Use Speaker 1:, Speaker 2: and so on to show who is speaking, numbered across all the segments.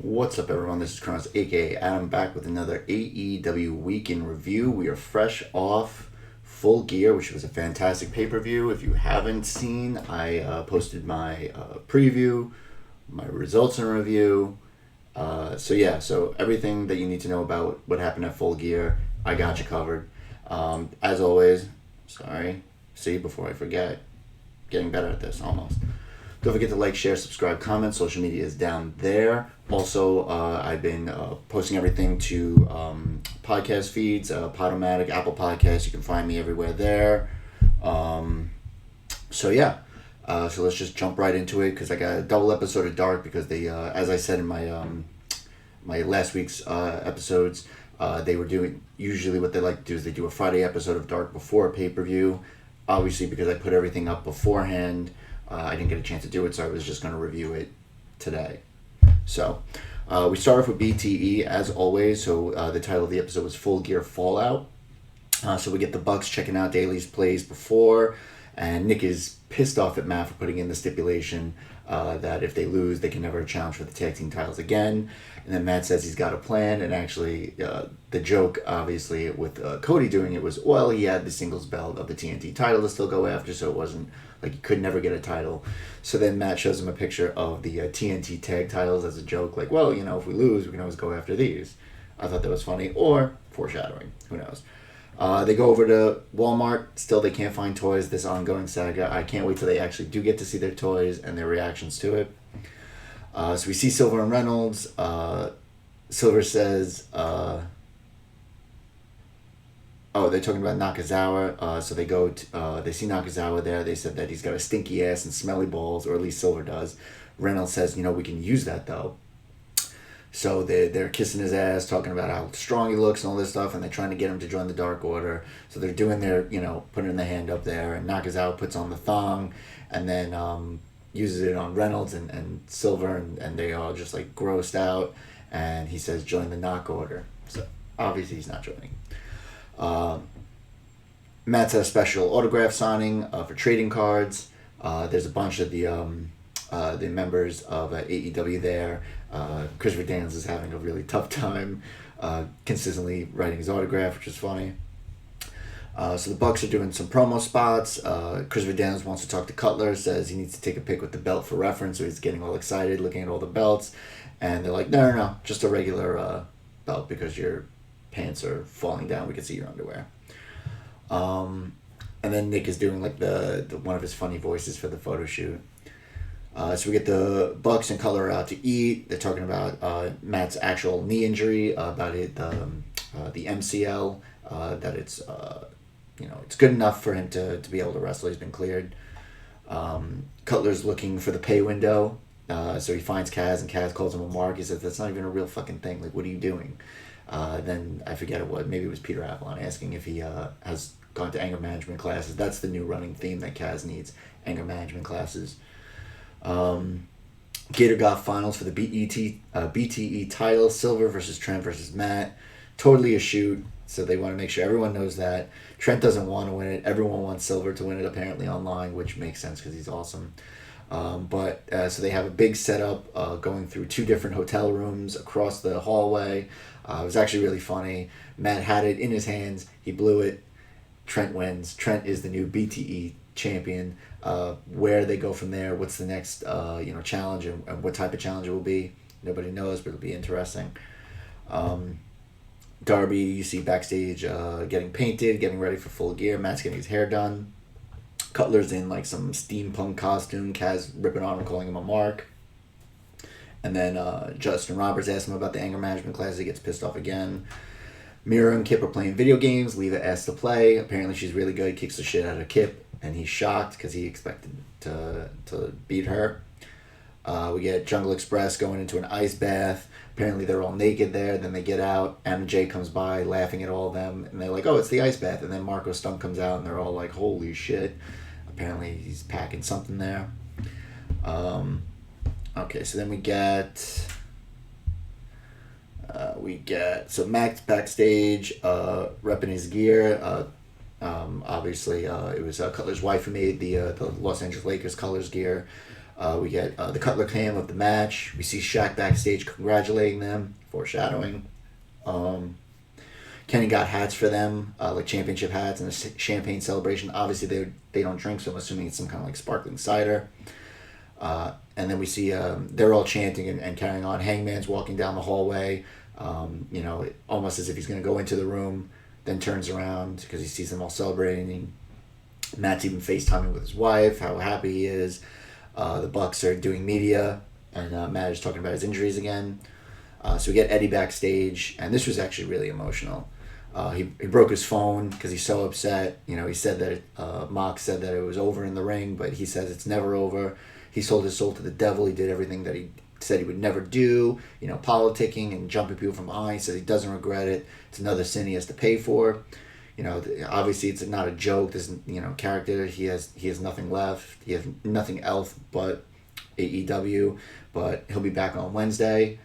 Speaker 1: What's up, everyone? This is Kronos, aka Adam, back with another AEW Week in Review. We are fresh off Full Gear, which was a fantastic pay-per-view. If you haven't seen, I posted my preview, my results and review. So everything that you need to know about what happened at Full Gear, I got you covered. As always, before I forget, getting better at this, almost. Don't forget to like, share, subscribe, comment. Social media is down there. Also, I've been posting everything to podcast feeds, Podomatic, Apple Podcasts. You can find me everywhere there. So let's just jump right into it because I got a double episode of Dark because they, as I said in my my last week's episodes, they were doing, usually what they like to do is they do a Friday episode of Dark before a pay-per-view. Obviously, because I put everything up beforehand, I didn't get a chance to do it, so I was just going to review it today. So, we start off with BTE, as always. So, the title of the episode was Full Gear Fallout. So, we get the Bucks checking out Daly's plays before, and Nick is pissed off at Matt for putting in the stipulation that if they lose, they can never challenge for the tag team titles again. And then Matt says he's got a plan, and actually, the joke, obviously, with Cody doing it was, well, he had the singles belt of the TNT title to still go after, so it wasn't like he could never get a title. So then Matt shows him a picture of the TNT tag titles as a joke, like, well, you know, if we lose, we can always go after these. I thought that was funny, or foreshadowing, who knows. They go over to Walmart. Still, they can't find toys. This ongoing saga. I can't wait till they actually do get to see their toys and their reactions to it. So we see Silver and Reynolds. Silver says, they're talking about Nakazawa. So they go to, they see Nakazawa there. They said that he's got a stinky ass and smelly balls, or at least Silver does. Reynolds says, we can use that though. So they're kissing his ass, talking about how strong he looks and all this stuff, and they're trying to get him to join the Dark Order. So they're doing their, putting the hand up there, and Nakazawa puts on the thong, and then uses it on Reynolds and Silver, and they all just like grossed out, and he says, join the Knock Order. So obviously he's not joining. Matt's at a special autograph signing for trading cards. There's a bunch of the members of AEW there. Christopher Daniels is having a really tough time consistently writing his autograph, which is funny. So the Bucks are doing some promo spots. Christopher Daniels wants to talk to Cutler, says he needs to take a pic with the belt for reference, so he's getting all excited looking at all the belts. And they're like, no, just a regular belt because your pants are falling down. We can see your underwear. And then Nick is doing like the one of his funny voices for the photo shoot. So we get the Bucks and Cutler out to eat. They're talking about Matt's actual knee injury, about it, the MCL, that it's it's good enough for him to be able to wrestle. He's been cleared. Cutler's looking for the pay window, so he finds Kaz, and Kaz calls him a mark. He says, that's not even a real fucking thing. Like, what are you doing? Then I forget maybe it was Peter Avalon asking if he has gone to anger management classes. That's the new running theme that Kaz needs, anger management classes. Gator Goth finals for the BTE title, Silver versus Trent versus Matt. Totally a shoot, so they want to make sure everyone knows that. Trent doesn't want to win it. Everyone wants Silver to win it, apparently, online, which makes sense because he's awesome. So they have a big setup going through two different hotel rooms across the hallway. It was actually really funny. Matt had it in his hands. He blew it. Trent wins. Trent is the new BTE champion. Where they go from there, what's the next challenge, and what type of challenge it will be, nobody knows, but it'll be interesting. Darby, you see backstage getting painted, getting ready for Full Gear. Matt's getting his hair done. Cutler's in like some steampunk costume. Kaz ripping on him, calling him a mark. And then Justin Roberts asks him about the anger management class. He gets pissed off again. Mira and Kip are playing video games. Leva asks to play. Apparently she's really good. Kicks the shit out of Kip. And he's shocked because he expected to beat her. We get Jungle Express going into an ice bath. Apparently they're all naked there. Then they get out. Anna Jay comes by laughing at all of them. And they're like, oh, it's the ice bath. And then Marco Stunt comes out and they're all like, holy shit. Apparently he's packing something there. Okay, so then we get... So Max backstage repping his gear. Obviously, it was Cutler's wife who made the Los Angeles Lakers colors gear. We get the Cutler cam of the match. We see Shaq backstage congratulating them, foreshadowing. Kenny got hats for them, like championship hats and a champagne celebration. Obviously, they don't drink, so I'm assuming it's some kind of like sparkling cider. And then we see they're all chanting and carrying on. Hangman's walking down the hallway, almost as if he's going to go into the room, then turns around because he sees them all celebrating. Matt's even FaceTiming with his wife, how happy he is. The Bucks are doing media, and Matt is talking about his injuries again. So we get Eddie backstage, and this was actually really emotional. He broke his phone because he's so upset. He said that Mox said that it was over in the ring, but he says it's never over. He sold his soul to the devil. He did everything that he said he would never do. Politicking and jumping people from behind. He says he doesn't regret it. It's another sin he has to pay for. Obviously it's not a joke. This character. He has nothing left. He has nothing else but AEW. But he'll be back on Wednesday.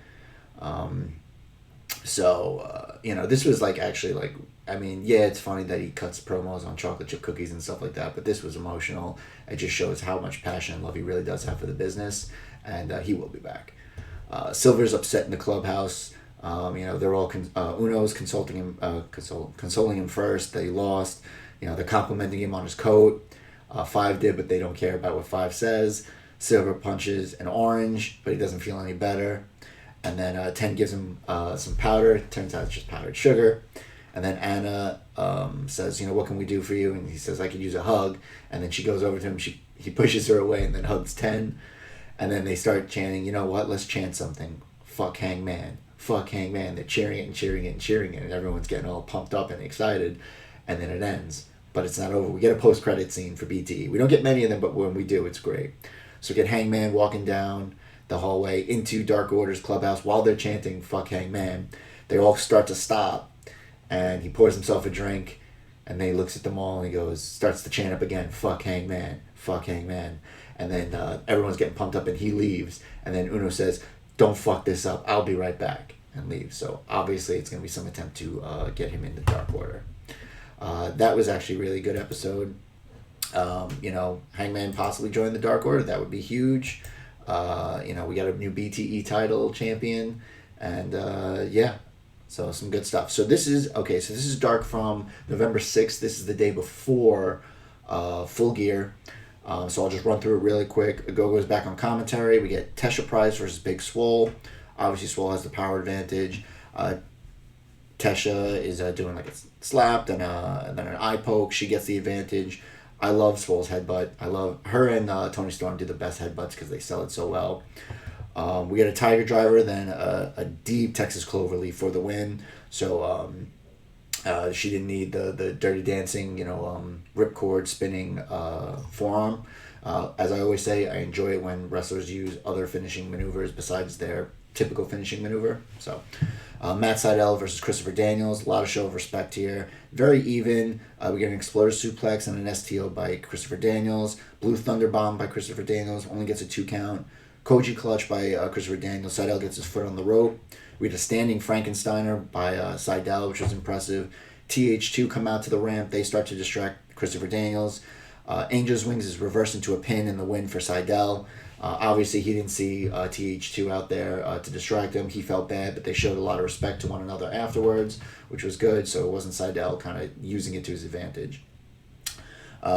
Speaker 1: This was it's funny that he cuts promos on chocolate chip cookies and stuff like that, but this was emotional. It just shows how much passion and love he really does have for the business, and he will be back. Silver's upset in the clubhouse. They're all Uno's consulting him, consoling him first. They lost. They're complimenting him on his coat. Five did, but they don't care about what Five says. Silver punches an orange, but he doesn't feel any better. And then 10 gives him some powder. Turns out it's just powdered sugar. And then Anna says, what can we do for you? And he says, I could use a hug. And then she goes over to him. He pushes her away and then hugs 10. And then they start chanting, let's chant something. Fuck Hangman. Fuck Hangman. They're cheering it and cheering it and cheering it. And everyone's getting all pumped up and excited. And then it ends. But it's not over. We get a post-credit scene for BTE. We don't get many of them, but when we do, it's great. So we get Hangman walking down the hallway into Dark Order's clubhouse while they're chanting fuck Hangman. They all start to stop, and he pours himself a drink, and then he looks at them all and he starts to chant up again, fuck Hangman, fuck Hangman. And then everyone's getting pumped up and he leaves, and then Uno says, don't fuck this up, I'll be right back, and leaves. So obviously it's going to be some attempt to get him into Dark Order. That was actually a really good episode. Hangman possibly join the Dark Order, that would be huge. We got a new BTE title champion, and so some good stuff. So this is Dark from November 6th. This is the day before Full Gear. So I'll just run through it really quick. Gogo's back on commentary. We get Tesha Price versus Big Swole. Obviously Swole has the power advantage. Tesha is doing like a slap, and then an eye poke. She gets the advantage. I love Swole's headbutt. I love her and Tony Storm do the best headbutts because they sell it so well. We get a Tiger Driver, then a deep Texas Cloverleaf for the win. So she didn't need the Dirty Dancing, ripcord spinning forearm. As I always say, I enjoy it when wrestlers use other finishing maneuvers besides their typical finishing maneuver. So Matt Sydal versus Christopher Daniels. A lot of show of respect here. Very even. We get an Exploder Suplex and an STO by Christopher Daniels. Blue Thunder Bomb by Christopher Daniels. Only gets a 2 count. Koji Clutch by Christopher Daniels. Sydal gets his foot on the rope. We had a Standing Frankensteiner by Sydal, which was impressive. TH2 come out to the ramp. They start to distract Christopher Daniels. Angel's Wings is reversed into a pin in the win for Sydal. Obviously, he didn't see TH2 out there to distract him. He felt bad, but they showed a lot of respect to one another afterwards, which was good, so it wasn't Sydal kind of using it to his advantage.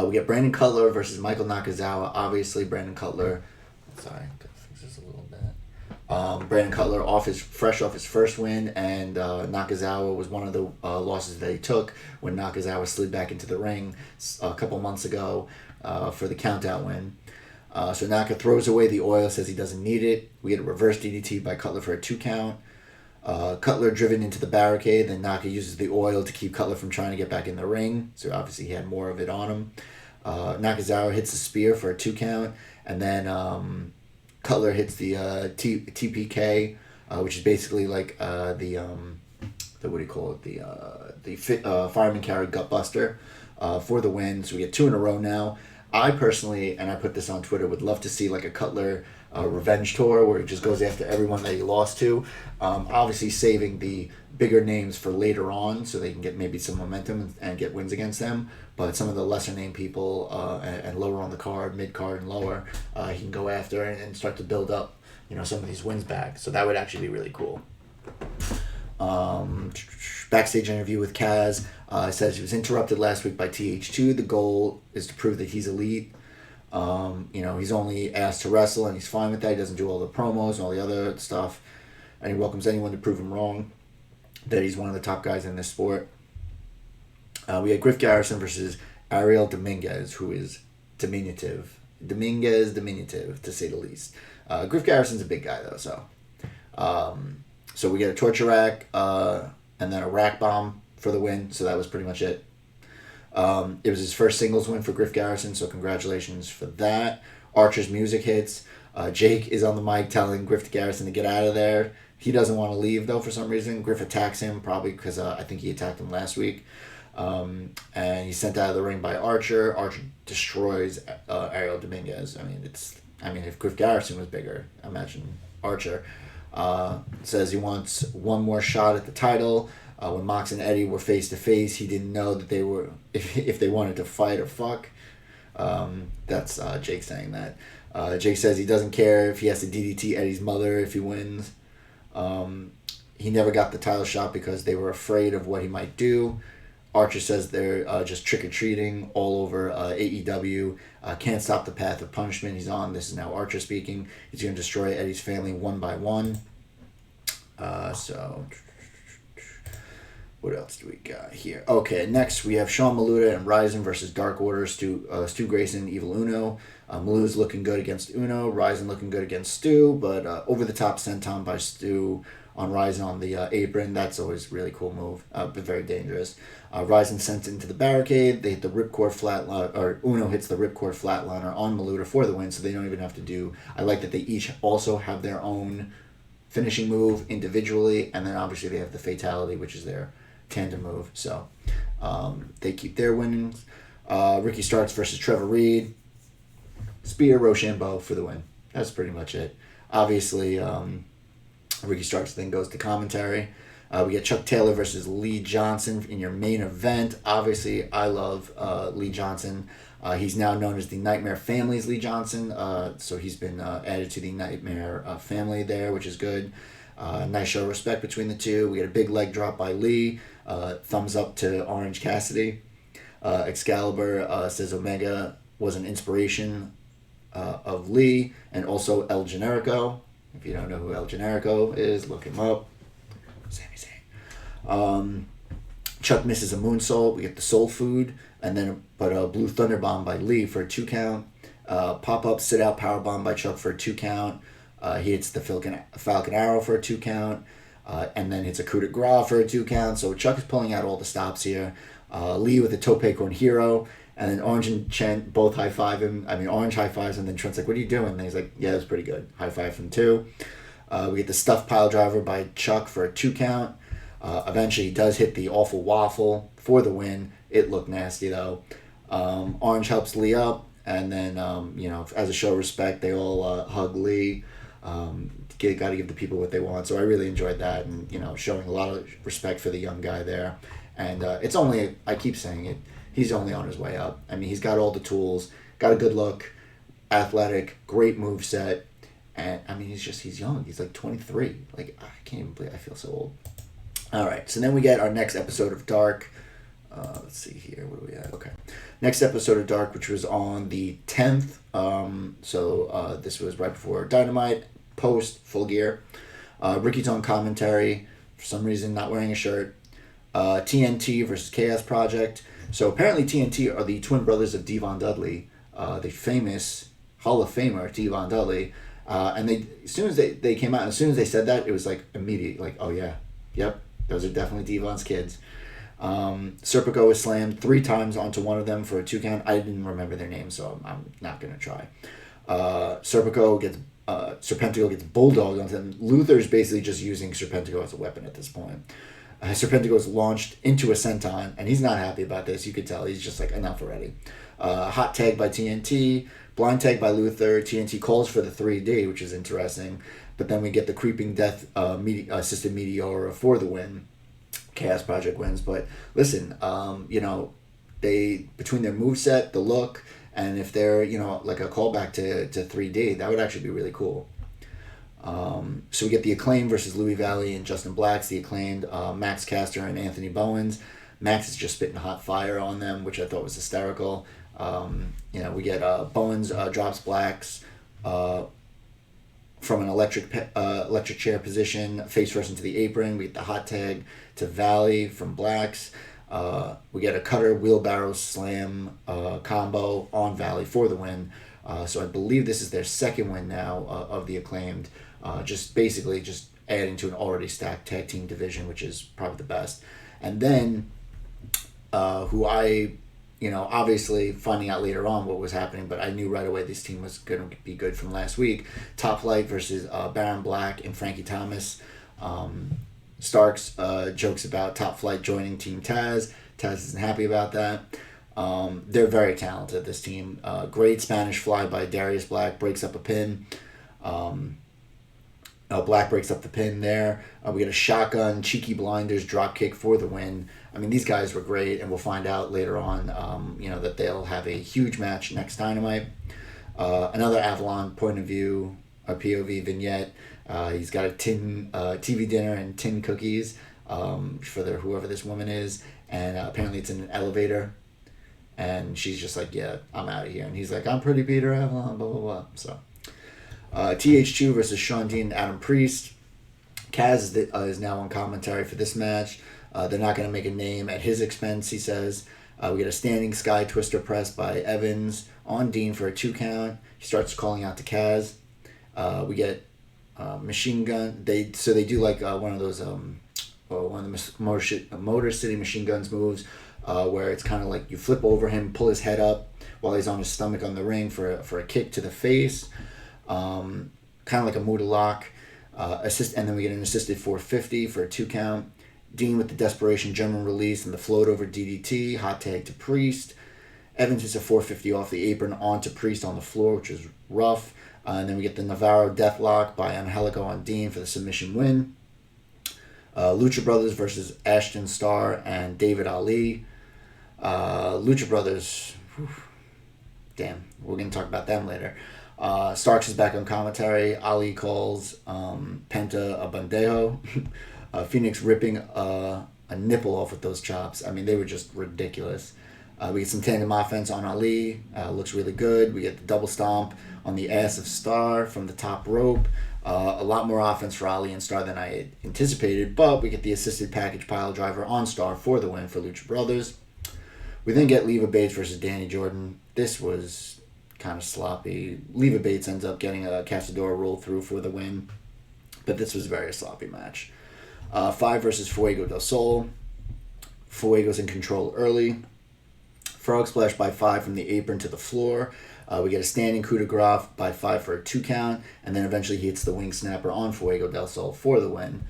Speaker 1: We get Brandon Cutler versus Michael Nakazawa. Obviously, Brandon Cutler... Sorry, I'm going to fix this a little bit. Brandon Cutler fresh off his first win, and Nakazawa was one of the losses that he took when Nakazawa slid back into the ring a couple months ago for the countout win. So Naka throws away the oil, says he doesn't need it. We get a reverse DDT by Cutler for a 2 count. Cutler driven into the barricade, then Naka uses the oil to keep Cutler from trying to get back in the ring. So obviously he had more of it on him. Nakazawa hits the spear for a 2 count, and then Cutler hits the TPK, which is basically like the what do you call it? The fireman carry gut buster for the win. So we get 2 in a row now. I personally, and I put this on Twitter, would love to see like a Cutler revenge tour where he just goes after everyone that he lost to. Obviously, saving the bigger names for later on so they can get maybe some momentum and get wins against them. But some of the lesser named people and lower on the card, mid card and lower, he can go after and start to build up, some of these wins back. So that would actually be really cool. Backstage interview with Kaz. Says he was interrupted last week by TH2. The goal is to prove that he's elite. He's only asked to wrestle and he's fine with that. He doesn't do all the promos and all the other stuff. And he welcomes anyone to prove him wrong, that he's one of the top guys in this sport. We had Griff Garrison versus Ariel Dominguez, who is diminutive, to say the least. Griff Garrison's a big guy, though, so. So we get a torture rack and then a rack bomb for the win, so that was pretty much it. It was his first singles win for Griff Garrison, so congratulations for that. Archer's music hits. Jake is on the mic telling Griff Garrison to get out of there. He doesn't want to leave, though, for some reason. Griff attacks him, probably because I think he attacked him last week. And he's sent out of the ring by Archer. Archer destroys Ariel Dominguez. If Griff Garrison was bigger, imagine Archer. Says he wants one more shot at the title. When Mox and Eddie were face to face, he didn't know that they were if they wanted to fight or fuck. That's Jake saying that. Jake says he doesn't care if he has to DDT Eddie's mother if he wins. He never got the title shot because they were afraid of what he might do. Archer says they're just trick-or-treating all over AEW. Can't stop the path of punishment he's on. This is now Archer speaking. He's going to destroy Eddie's family one by one. What else do we got here? Okay, next we have Sean Maluda and Ryzen versus Dark Order, Stu Grayson, Evil Uno. Maluda's looking good against Uno. Ryzen looking good against Stu, but over-the-top senton by Stu on Ryzen on the apron. That's always a really cool move, but very dangerous. Ryzen sent into the barricade. They hit the ripcord flatline, or Uno hits the ripcord flatliner on Maluda for the win, so they don't even have to do. I like that they each also have their own finishing move individually, and then obviously they have the fatality, which is their tandem move. So they keep their winnings. Ricky Starks versus Trevor Reed. Spear, Rochambeau for the win. That's pretty much it. Obviously, Ricky Starks then goes to commentary. We get Chuck Taylor versus Lee Johnson in your main event. Obviously, I love Lee Johnson. He's now known as the Nightmare Family's Lee Johnson. So he's been added to the Nightmare family there, which is good. Nice show of respect between the two. We get a big leg drop by Lee. Thumbs up to Orange Cassidy. Excalibur says Omega was an inspiration of Lee and also El Generico. If you don't know who El Generico is, look him up. Sami Zayn. Chuck misses a moonsault. We get the soul food, and then a blue thunder bomb by Lee for a 2 count. Pop up sit out power bomb by Chuck for a 2 count. He hits the Falcon Arrow for a 2 count, and then hits a coup de grace for a 2 count. So Chuck is pulling out all the stops here. Lee with a tope con hero, and then Orange and Chen both high five him. Orange high fives, and then Trent's like, "What are you doing?" And he's like, "Yeah, it was pretty good." High five from 2. We get the stuffed pile driver by Chuck for a 2 count. Eventually, he does hit the awful waffle for the win. It looked nasty, though. Orange helps Lee up, and then, as a show of respect, they all hug Lee. Got to give the people what they want. So I really enjoyed that, and, showing a lot of respect for the young guy there. And it's only, I keep saying it, he's only on his way up. He's got all the tools, got a good look, athletic, great moveset. And he's young. He's like 23. I can't even believe I feel so old. All right. So then we get our next episode of Dark. Let's see here. What do we have? Okay. Next episode of Dark, which was on the 10th. This was right before Dynamite, post Full Gear. Ricky's on commentary. For some reason, not wearing a shirt. TNT versus Chaos Project. So apparently TNT are the twin brothers of Devon Dudley, the famous Hall of Famer Devon Dudley. And as soon as they came out, and as soon as they said that, it was immediate, oh yeah, yep, those are definitely Devon's kids. Serpico was slammed 3 times onto one of them for a 2 count. I didn't remember their names, so I'm not gonna try. Serpentico gets bulldogged onto them. Luther's basically just using Serpentico as a weapon at this point. Serpentico is launched into a senton, and he's not happy about this. You could tell he's just enough already. Hot tag by TNT, blind tag by Luther. TNT calls for the 3D, which is interesting. But then we get the creeping death assisted Meteora for the win. Chaos Project wins. But listen, they, between their moveset, the look, and if they're, like a callback to 3D, that would actually be really cool. So we get the Acclaimed versus Louis Valley and Justin Blacks. The Acclaimed, Max Caster and Anthony Bowens. Max is just spitting hot fire on them, which I thought was hysterical. We get Bowens drops Blacks from an electric chair position, face first into the apron. We get the hot tag to Valley from Blacks. We get a cutter wheelbarrow slam combo on Valley for the win. So I believe this is their second win now of the Acclaimed. Just adding to an already stacked tag team division, which is probably the best. And then, who I, obviously finding out later on what was happening, but I knew right away this team was going to be good from last week. Top Flight versus Baron Black and Frankie Thomas. Starks jokes about Top Flight joining Team Taz. Taz isn't happy about that. They're very talented, this team. Great Spanish fly by Darius Black, breaks up a pin. Black breaks up the pin there. We get a shotgun, cheeky blinders, drop kick for the win. I mean, these guys were great, and we'll find out later on, that they'll have a huge match next Dynamite. Another Avalon point of view, a POV vignette. He's got a tin TV dinner and tin cookies for whoever this woman is, and apparently it's in an elevator. And she's just like, yeah, I'm out of here. And he's like, I'm pretty Peter Avalon, blah, blah, blah. So, TH2 versus Shawn Dean and Adam Priest. Kaz is now on commentary for this match. They're not going to make a name at his expense, he says. We get a standing sky twister press by Evans on Dean for a 2 count. He starts calling out to Kaz. We get machine gun. They do like one of those one of the Motor City Machine Guns moves, where it's kind of like you flip over him, pull his head up while he's on his stomach on the ring for a kick to the face, kind of like a Muda lock. And then we get an assisted 450 for a 2 count. Dean with the desperation German release and the float over DDT, hot tag to Priest. Evans hits a 450 off the apron onto Priest on the floor, which is rough. And then we get the Navarro Deathlock by Angelico on Dean for the submission win. Lucha Brothers versus Ashton Starr and David Ali. Lucha Brothers, damn, we're going to talk about them later. Starks is back on commentary. Ali calls Penta a bandejo. Phoenix ripping a nipple off with those chops. I mean, they were just ridiculous. We get some tandem offense on Ali. Looks really good. We get the double stomp on the ass of Starr from the top rope. A lot more offense for Ali and Starr than I had anticipated, but we get the assisted package pile driver on Starr for the win for Lucha Brothers. We then get Leva Bates versus Danny Jordan. This was kind of sloppy. Leva Bates ends up getting a Casadora roll through for the win, but this was a very sloppy match. 5 versus Fuego del Sol. Fuego's in control early. Frog splash by 5 from the apron to the floor. We get a standing coup de grace by 5 for a 2 count, and then eventually he hits the wing snapper on Fuego del Sol for the win.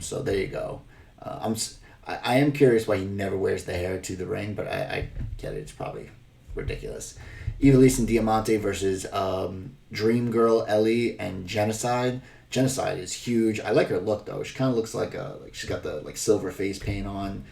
Speaker 1: So there you go. I am curious why he never wears the hair to the ring, but I get it. It's probably ridiculous. Ivelisse and Diamante versus Dream Girl Ellie and Genocide. Genocide is huge. I like her look though. She kind of looks like she's got the silver face paint on.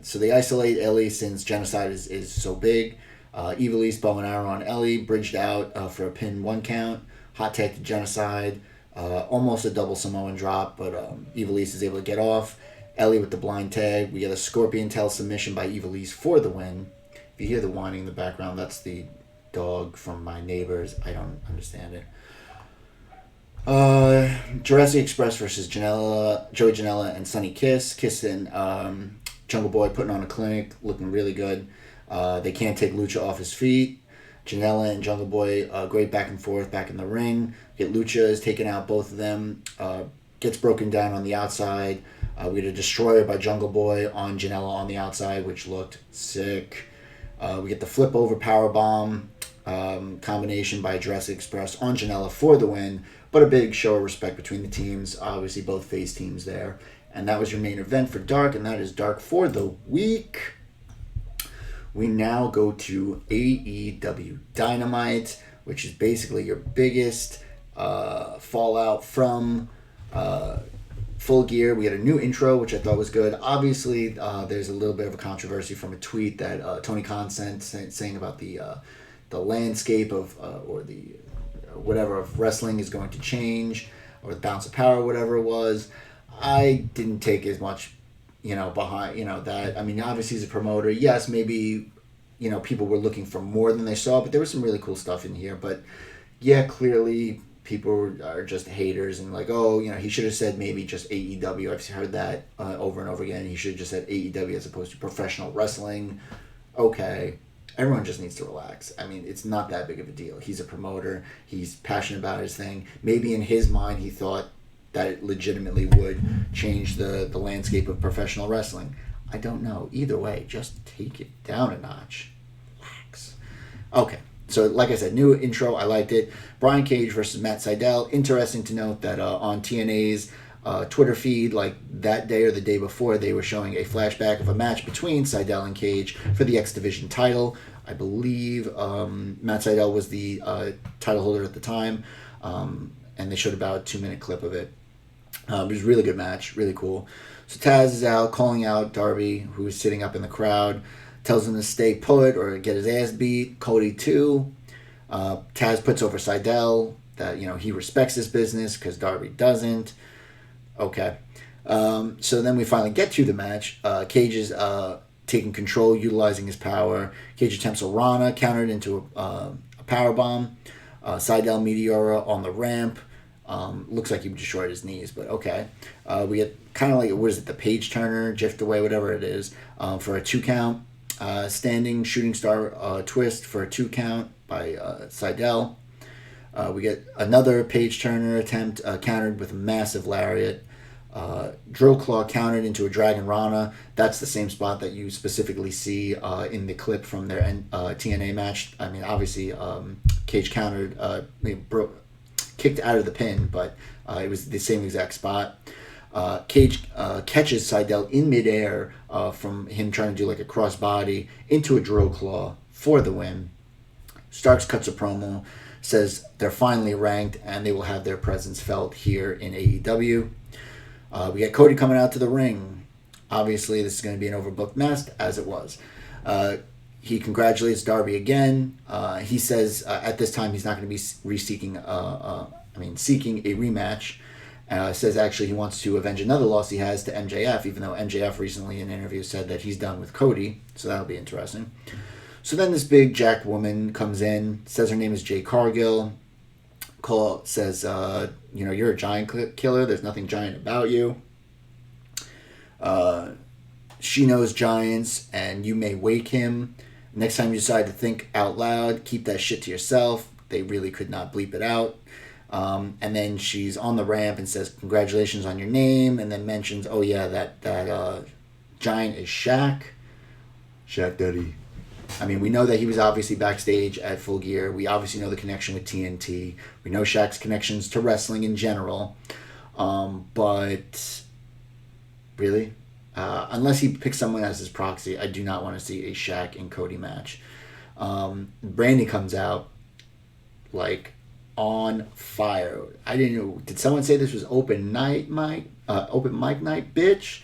Speaker 1: So they isolate Ellie since Genocide is so big. Ivelisse bow and arrow on Ellie, bridged out for a pin 1 count. Hot tag to Genocide. Almost a double Samoan drop, but Ivelisse is able to get off. Ellie with the blind tag. We get a Scorpion Tail submission by Ivelisse for the win. If you hear the whining in the background, that's the dog from my neighbors. I don't understand it. Jurassic Express versus Joey Janela and Sonny Kiss. Kiss and Jungle Boy putting on a clinic, looking really good. They can't take Lucha off his feet. Janela and Jungle Boy, great back and forth, back in the ring. Get Lucha is taking out both of them. Gets broken down on the outside. We get a Destroyer by Jungle Boy on Janela on the outside, which looked sick. We get the flip over powerbomb combination by Jurassic Express on Janela for the win. But a big show of respect between the teams. Obviously, both face teams there. And that was your main event for Dark, and that is Dark for the week. we now go to AEW Dynamite, which is basically your biggest fallout from Full Gear. We had a new intro, which I thought was good. Obviously, there's a little bit of a controversy from a tweet that Tony Khan sent saying about the landscape of or the whatever of wrestling is going to change, or the balance of power, whatever it was. I didn't take as much, behind, that. I mean, obviously he's a promoter. Yes, maybe, people were looking for more than they saw, but there was some really cool stuff in here. But yeah, clearly people are just haters and like, oh, he should have said maybe just AEW. I've heard that over and over again. He should have just said AEW as opposed to professional wrestling. Okay. Everyone just needs to relax. I mean, it's not that big of a deal. He's a promoter. He's passionate about his thing. Maybe in his mind he thought that it legitimately would change the landscape of professional wrestling. I don't know. Either way, just take it down a notch. Relax. Okay. So, like I said, new intro. I liked it. Brian Cage versus Matt Sydal. Interesting to note that on TNA's Twitter feed, like that day or the day before, they were showing a flashback of a match between Sydal and Cage for the X Division title. I believe Matt Sydal was the title holder at the time, and they showed about a 2-minute clip of it. It was a really good match, really cool. So Taz is out calling out Darby, who's sitting up in the crowd, tells him to stay put or get his ass beat. Cody too. Taz puts over Sydal that he respects his business because Darby doesn't. Okay. So then we finally get to the match. Cage is taking control, utilizing his power. Cage attempts a Rana, countered into a powerbomb. Sydal Meteora on the ramp. Looks like he destroyed his knees, but okay. We get kind of like, what is it, the page turner, jiffed away, whatever it is, for a 2 count. Standing shooting star twist for a 2 count by Sydal. We get another page turner attempt countered with a massive lariat. Drill claw countered into a dragon Rana. That's the same spot that you specifically see in the clip from their TNA match. I mean, obviously, Cage countered, kicked out of the pin, but it was the same exact spot. Cage catches Sydal in midair from him trying to do like a crossbody into a drill claw for the win. Starks cuts a promo, says they're finally ranked and they will have their presence felt here in AEW. We got Cody coming out to the ring. Obviously, this is going to be an overbooked mess, as it was. He congratulates Darby again. He says at this time he's not going to be seeking a rematch. Says actually he wants to avenge another loss he has to MJF, even though MJF recently in an interview said that he's done with Cody. So that'll be interesting. So then this big jacked woman comes in, says her name is Jay Cargill. Says, you're a giant killer. There's nothing giant about you. She knows giants, and you may wake him. Next time you decide to think out loud, keep that shit to yourself. They really could not bleep it out. And then she's on the ramp and says, congratulations on your name, and then mentions, oh yeah, that giant is Shaq. Shaq Daddy. I mean, we know that he was obviously backstage at Full Gear. We obviously know the connection with TNT. We know Shaq's connections to wrestling in general. But really, unless he picks someone as his proxy, I do not want to see a Shaq and Cody match. Brandy comes out like on fire. I didn't know. Did someone say this was open mic night, bitch?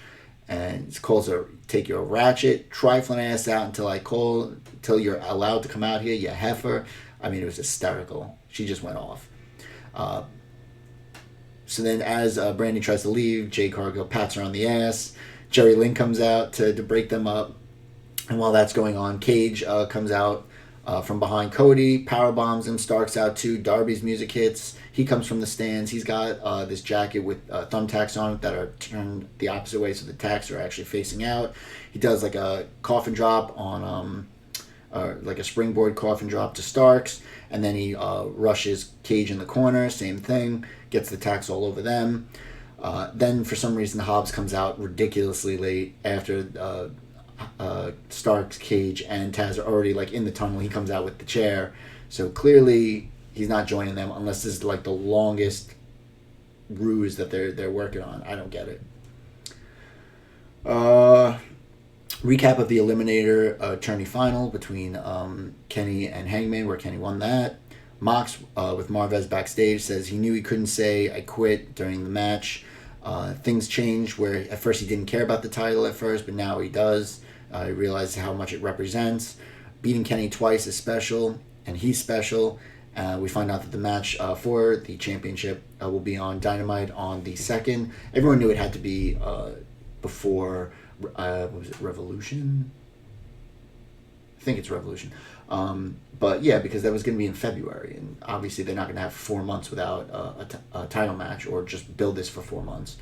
Speaker 1: And calls her, take your ratchet, trifling ass out until you're allowed to come out here, you heifer. I mean, it was hysterical. She just went off. So then as Brandy tries to leave, Jay Cargill pats her on the ass. Jerry Lynn comes out to break them up. And while that's going on, Cage comes out from behind Cody, power bombs him, Starks out too. Darby's music hits. He comes from the stands. He's got this jacket with thumbtacks on it that are turned the opposite way, so the tacks are actually facing out. He does like a coffin drop on, like a springboard coffin drop to Starks, and then he rushes Cage in the corner, same thing, gets the tacks all over them. Then for some reason Hobbs comes out ridiculously late after Starks, Cage, and Taz are already like in the tunnel. He comes out with the chair, so clearly he's not joining them unless this is like the longest ruse that they're working on. I don't get it. Recap of the Eliminator tourney final between Kenny and Hangman, where Kenny won that. Mox with Marvez backstage says he knew he couldn't say I quit during the match. Things changed where at first he didn't care about the title at first, but now he does. He realizes how much it represents. Beating Kenny twice is special, and he's special. We find out that the match for the championship will be on Dynamite on the 2nd. Everyone knew it had to be before, what was it, Revolution? I think it's Revolution. But yeah, because that was going to be in February, and obviously they're not going to have 4 months without a title match, or just build this for 4 months.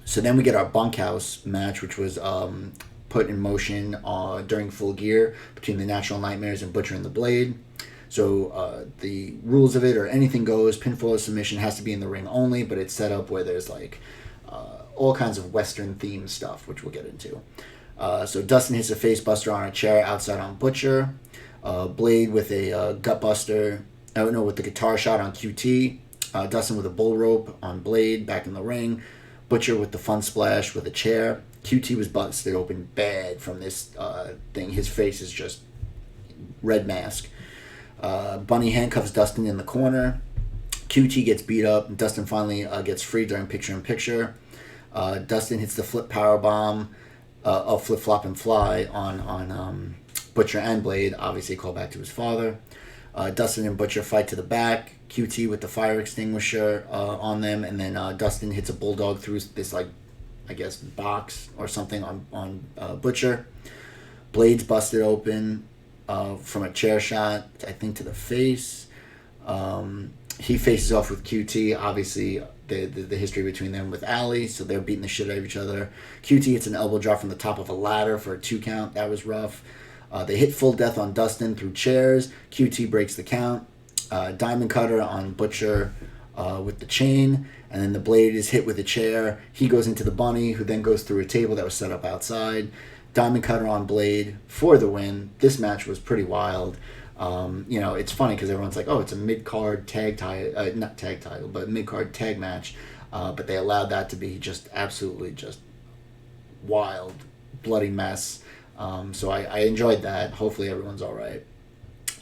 Speaker 1: So then we get our bunkhouse match, which was put in motion during Full Gear between the Natural Nightmares and Butcher and the Blade. So the rules of it are anything goes, pinfall or submission has to be in the ring only, but it's set up where there's like all kinds of Western themed stuff, which we'll get into. So Dustin hits a face buster on a chair outside on Butcher. Blade with a gut buster, with the guitar shot on QT. Dustin with a bull rope on Blade back in the ring. Butcher with the fun splash with a chair. QT was busted open bad from this thing. His face is just red mask. Bunny handcuffs Dustin in the corner. QT gets beat up. Dustin finally gets free during picture-in-picture. Dustin hits the flip power bomb. Flip flop and fly on Butcher and Blade, obviously a call back to his father. Dustin and Butcher fight to the back. QT with the fire extinguisher on them, and then Dustin hits a bulldog through this, like, I guess, box or something on Butcher. Blade's busted open from a chair shot, I think, to the face. He faces off with QT, obviously the history between them with Allie, so they're beating the shit out of each other. QT hits an elbow drop from the top of a ladder for a 2 count. That was rough. They hit full death on Dustin through chairs. QT breaks the count. Diamond cutter on Butcher with the chain, and then the Blade is hit with a chair. He goes into the bunny, who then goes through a table that was set up outside. Diamond cutter on Blade for the win. This match was pretty wild. It's funny because everyone's like, oh, it's a mid-card tag title, not tag title, but mid-card tag match. But they allowed that to be just absolutely just wild, bloody mess. So I enjoyed that. Hopefully everyone's all right.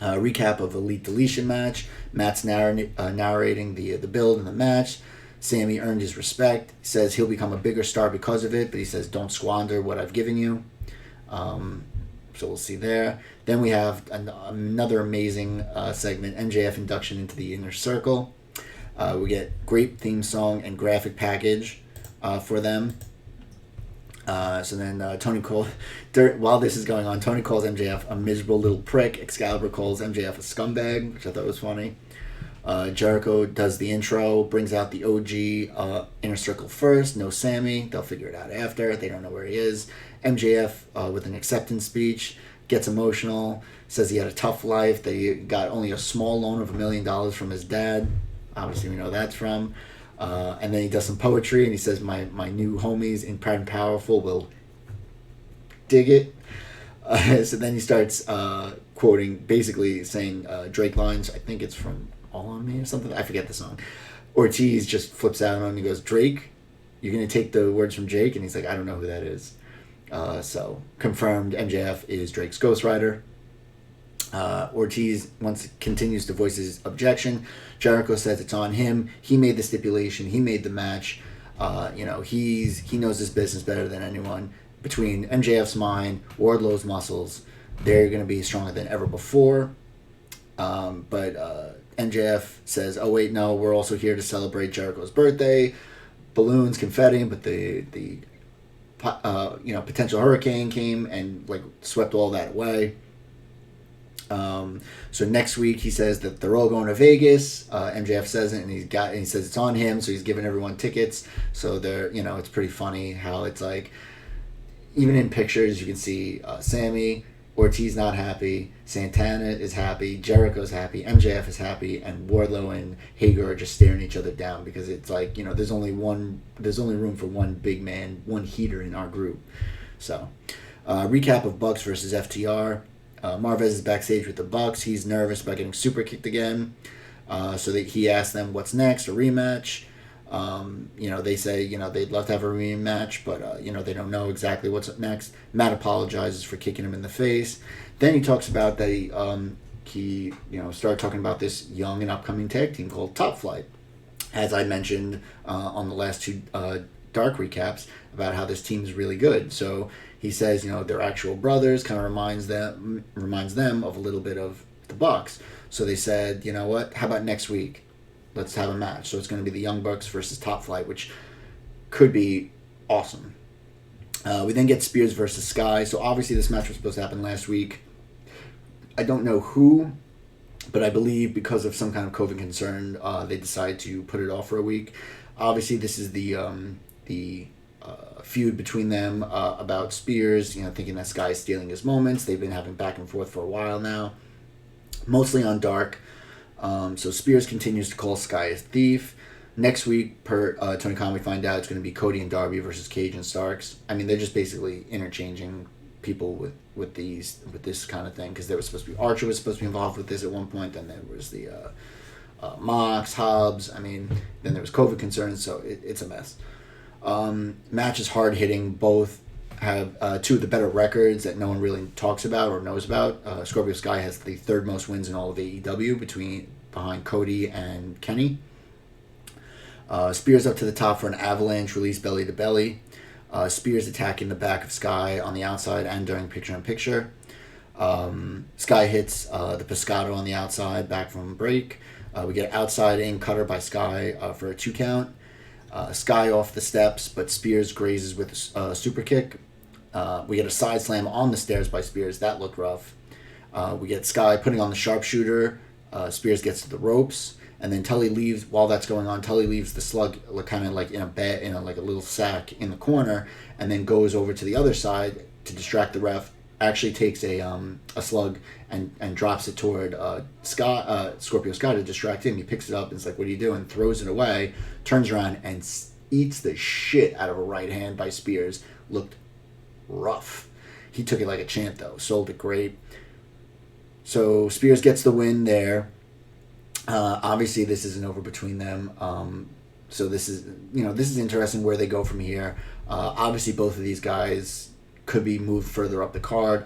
Speaker 1: Recap of Elite Deletion match. Matt's narrating the build and the match. Sammy earned his respect. He says he'll become a bigger star because of it, but he says don't squander what I've given you. So we'll see there. Then we have another amazing segment, MJF induction into the Inner Circle. We get great theme song and graphic package for them. So then Tony Cole, while this is going on, Tony calls MJF a miserable little prick. Excalibur calls MJF a scumbag, which I thought was funny. Jericho does the intro, brings out the OG Inner Circle first. No Sammy. They'll figure it out after. They don't know where he is. MJF with an acceptance speech, gets emotional, says he had a tough life, that he got only a small loan of $1 million from his dad. Obviously we know that's from. And then he does some poetry, and he says, my new homies in Proud and Powerful will dig it. So then he starts quoting, basically saying Drake lines. I think it's from All On Me or something. I forget the song. Ortiz just flips out on him and he goes, Drake? You're going to take the words from Jake? And he's like, I don't know who that is. So confirmed, MJF is Drake's ghostwriter. Ortiz continues to voice his objection. Jericho says it's on him. He made the stipulation. He made the match. He knows his business better than anyone. Between MJF's mind, Wardlow's muscles, they're going to be stronger than ever before. But MJF says, oh wait, no, we're also here to celebrate Jericho's birthday. Balloons, confetti, but the potential hurricane came and swept all that away. So next week he says that they're all going to Vegas. MJF says it, and he says it's on him, so he's giving everyone tickets. So they're, it's pretty funny how it's like, even in pictures you can see Sammy, Ortiz not happy, Santana is happy, Jericho's happy, MJF is happy, and Wardlow and Hager are just staring each other down because it's like, there's only room for one big man, one heater in our group. So recap of Bucks versus FTR. Marvez is backstage with the Bucks. He's nervous about getting super kicked again. So that he asks them what's next, a rematch. They say, they'd love to have a rematch, but, they don't know exactly what's up next. Matt apologizes for kicking him in the face. Then he talks about that he started talking about this young and upcoming tag team called Top Flight. As I mentioned on the last two Dark recaps about how this team is really good. So he says, they're actual brothers, kind of reminds them of a little bit of the Bucks. So they said, you know what, how about next week? Let's have a match. So it's going to be the Young Bucks versus Top Flight, which could be awesome. We then get Spears versus Sky. So obviously this match was supposed to happen last week. I don't know who, but I believe because of some kind of COVID concern, they decided to put it off for a week. Obviously, this is the feud between them about Spears, thinking that Sky is stealing his moments. They've been having back and forth for a while now, mostly on Dark. So Spears continues to call Sky a thief. Next week, per Tony Khan, we find out it's going to be Cody and Darby versus Cage and Starks. I mean, they're just basically interchanging people with this kind of thing, because there was supposed to be Archer was supposed to be involved with this at one point. Then there was the Mox, Hobbs. I mean, then there was COVID concerns, so it's a mess. Match is hard hitting. Both have two of the better records that no one really talks about or knows about. Scorpio Sky has the third most wins in all of AEW behind Cody and Kenny. Spears up to the top for an avalanche release belly to belly. Spears attacking the back of Sky on the outside and during picture-in-picture. Sky hits the Pescado on the outside back from break. We get outside in cutter by Sky for a 2 count. Sky off the steps, but Spears grazes with a super kick. We get a side slam on the stairs by Spears. That looked rough. We get Sky putting on the sharpshooter. Spears gets to the ropes. And then Tully leaves. While that's going on, Tully leaves the slug kind of like in a bed, like a little sack in the corner, and then goes over to the other side to distract the ref. Actually takes a slug and drops it toward Scorpio Sky to distract him. He picks it up and is like, "What are you doing?" Throws it away. Turns around and eats the shit out of a right hand by Spears. Looked rough. He took it like a champ though. Sold it great. So Spears gets the win there. Obviously, this isn't over between them. So this is interesting where they go from here. Obviously, both of these guys could be moved further up the card.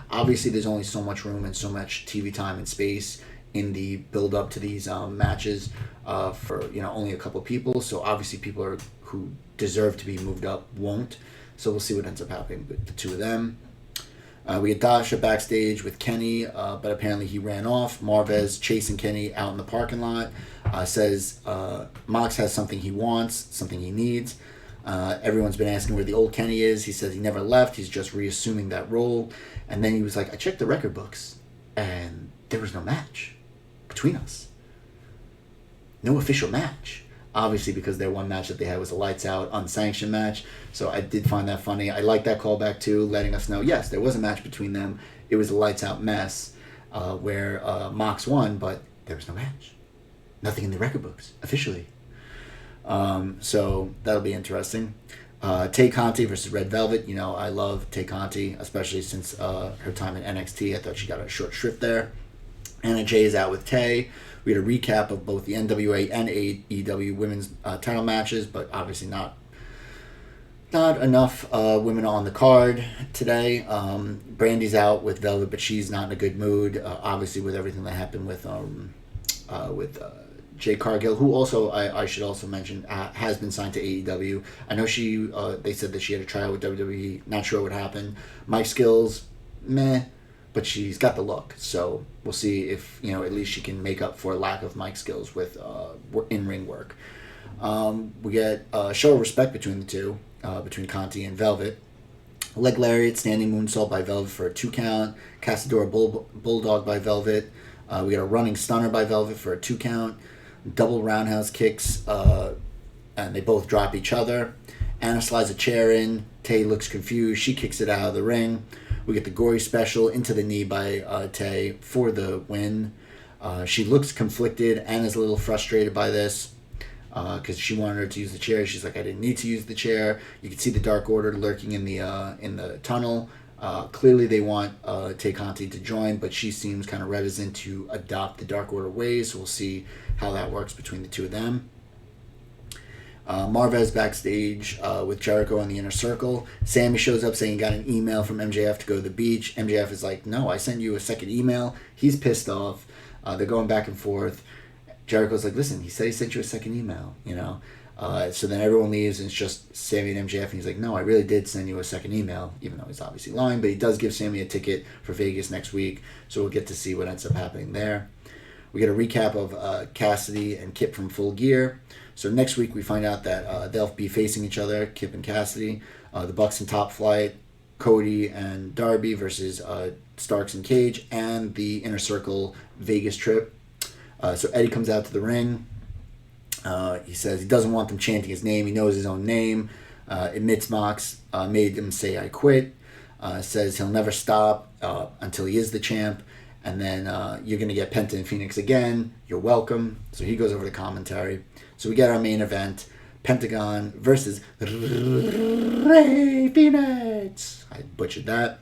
Speaker 1: Obviously, there's only so much room and so much TV time and space in the build up to these matches for only a couple of people. So obviously, people who deserve to be moved up won't. So we'll see what ends up happening with the two of them. We get Dasha backstage with Kenny, but apparently he ran off. Marvez chasing Kenny out in the parking lot. Says Mox has something he wants, something he needs. Everyone's been asking where the old Kenny is. He says he never left. He's just reassuming that role. And then he was like, I checked the record books, and there was no match between us. No official match. Obviously, because their one match that they had was a lights-out, unsanctioned match. So I did find that funny. I like that callback, too, letting us know, yes, there was a match between them. It was a lights-out mess where Mox won, but there was no match. Nothing in the record books, officially. So that'll be interesting. Tay Conti versus Red Velvet. I love Tay Conti, especially since her time in NXT. I thought she got a short shrift there. Anna Jay is out with Tay. We had a recap of both the NWA and AEW women's title matches, but obviously not enough women on the card today. Brandy's out with Velvet, but she's not in a good mood. Obviously, with everything that happened with Jay Cargill, who also I should also mention has been signed to AEW. I know they said that she had a trial with WWE. Not sure what happened. Mike Skills, meh. But she's got the look, so we'll see if at least she can make up for lack of mic skills with in-ring work. We get show of respect between the two, between Conti and Velvet. Leg lariat, standing moonsault by Velvet for a 2 count. Casadora bulldog by Velvet. We got a running stunner by Velvet for a 2 count. Double roundhouse kicks, and they both drop each other. Anna slides a chair in. Tay looks confused. She kicks it out of the ring. We get the gory special into the knee by Tay for the win. She looks conflicted. Anna's a little frustrated by this because she wanted her to use the chair. She's like, I didn't need to use the chair. You can see the Dark Order lurking in the tunnel. Clearly they want Tay Conti to join, but she seems kind of reticent to adopt the Dark Order ways. So we'll see how that works between the two of them. Marvez backstage with Jericho in the inner circle. Sammy shows up saying he got an email from MJF to go to the beach. MJF is like, no, I sent you a second email. He's pissed off. They're going back and forth. Jericho's like, listen, he said he sent you a second email, you know. So then everyone leaves and it's just Sammy and MJF, and he's like, no, I really did send you a second email, even though he's obviously lying, but he does give Sammy a ticket for Vegas next week, so we'll get to see what ends up happening there. We get a recap of Cassidy and Kip from Full Gear. So next week we find out that they'll be facing each other, Kip and Cassidy. The Bucks in Top Flight, Cody and Darby versus Starks and Cage, and the Inner Circle Vegas trip. So Eddie comes out to the ring. He says he doesn't want them chanting his name. He knows his own name. Admits Mox made him say I quit. Says he'll never stop until he is the champ. And then you're going to get Penta and Fenix again. You're welcome. So he goes over the commentary. So we get our main event. Pentagon versus Rey Fenix. I butchered that.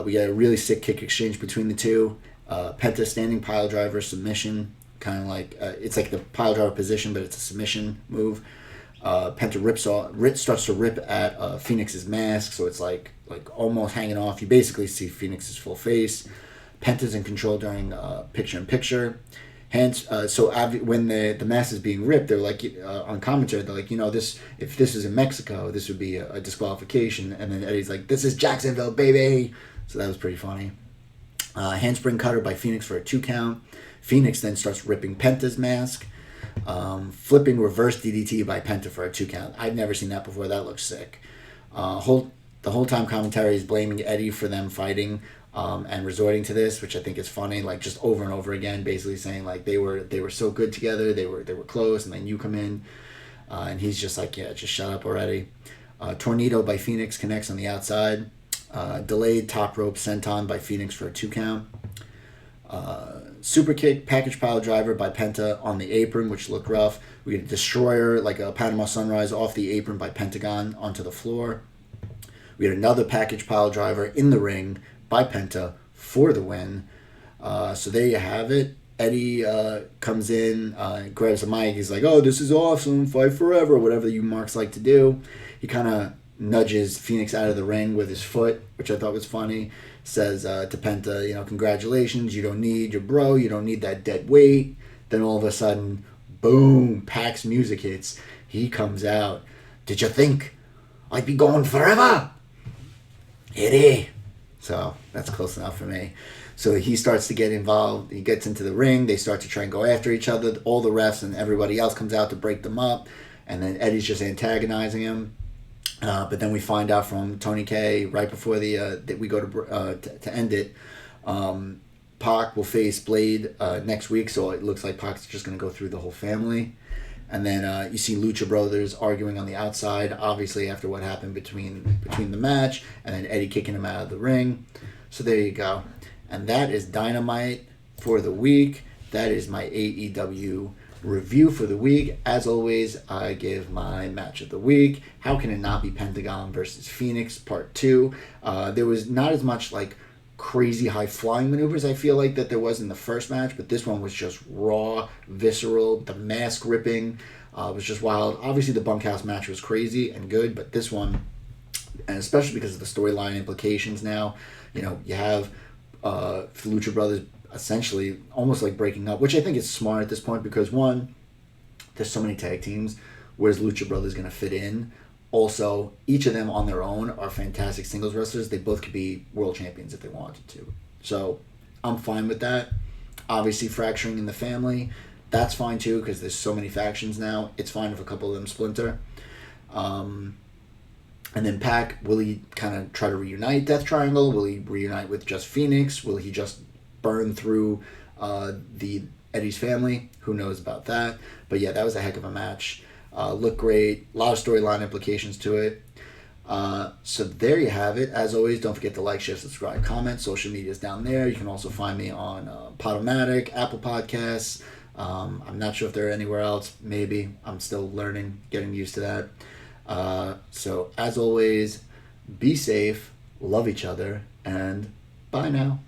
Speaker 1: We get a really sick kick exchange between the two. Penta standing pile driver submission. Kind of like, it's like the pile driver position, but it's a submission move. Penta starts to rip at Phoenix's mask. So it's like almost hanging off. You basically see Phoenix's full face. Penta's in control during picture-in-picture. Hence, when the mask is being ripped, they're like, on commentary, they're like, if this was in Mexico, this would be a disqualification. And then Eddie's like, this is Jacksonville, baby. So that was pretty funny. Handspring cutter by Phoenix for a 2 count. Phoenix then starts ripping Penta's mask. Flipping reverse DDT by Penta for a 2 count. I've never seen that before. That looks sick. The whole time commentary is blaming Eddie for them fighting and resorting to this, which I think is funny, like just over and over again, basically saying like they were so good together, they were close, and then you come in, and he's just like, yeah, just shut up already. Tornado by Phoenix connects on the outside. Delayed top rope senton by Phoenix for a 2 count. Super kick package pile driver by Penta on the apron, which looked rough. We get a destroyer like a Panama Sunrise off the apron by Pentagon onto the floor. We had another package pile driver in the ring by Penta for the win. So there you have it. Eddie comes in, grabs a mic. He's like, oh, this is awesome. Fight forever. Whatever you marks like to do. He kind of nudges Phoenix out of the ring with his foot, which I thought was funny. Says to Penta, congratulations. You don't need your bro. You don't need that dead weight. Then all of a sudden, boom, Pac's music hits. He comes out. Did you think I'd be going forever? Eddie. So that's close enough for me. So he starts to get involved. He gets into the ring. They start to try and go after each other. All the refs and everybody else comes out to break them up. And then Eddie's just antagonizing him. But then we find out from Tony K right before that we go to end it. Pac will face Blade next week. So it looks like Pac's just going to go through the whole family. And then you see Lucha Brothers arguing on the outside, obviously after what happened between the match, and then Eddie kicking him out of the ring. So there you go. And that is Dynamite for the week. That is my AEW review for the week. As always, I give my match of the week. How can it not be Pentagon versus Phoenix Part 2? There was not as much like crazy high flying maneuvers I feel like that there was in the first match, but this one was just raw, visceral. The mask ripping was just wild. Obviously the bunkhouse match was crazy and good, but this one, and especially because of the storyline implications now, you have Lucha Brothers essentially almost like breaking up, which I think is smart at this point because one, there's so many tag teams. Where's Lucha Brothers going to fit in? Also, each of them on their own are fantastic singles wrestlers. They both could be world champions if they wanted to. So I'm fine with that. Obviously, fracturing in the family, that's fine too because there's so many factions now. It's fine if a couple of them splinter. And then Pac, will he kind of try to reunite Death Triangle? Will he reunite with just Phoenix? Will he just burn through the Eddie's family? Who knows about that? But yeah, that was a heck of a match. Looked great. A lot of storyline implications to it. So there you have it. As always, don't forget to like, share, subscribe, comment. Social media is down there. You can also find me on Podomatic, Apple Podcasts. I'm not sure if they're anywhere else. Maybe. I'm still learning, getting used to that. So as always, be safe, love each other, and bye now.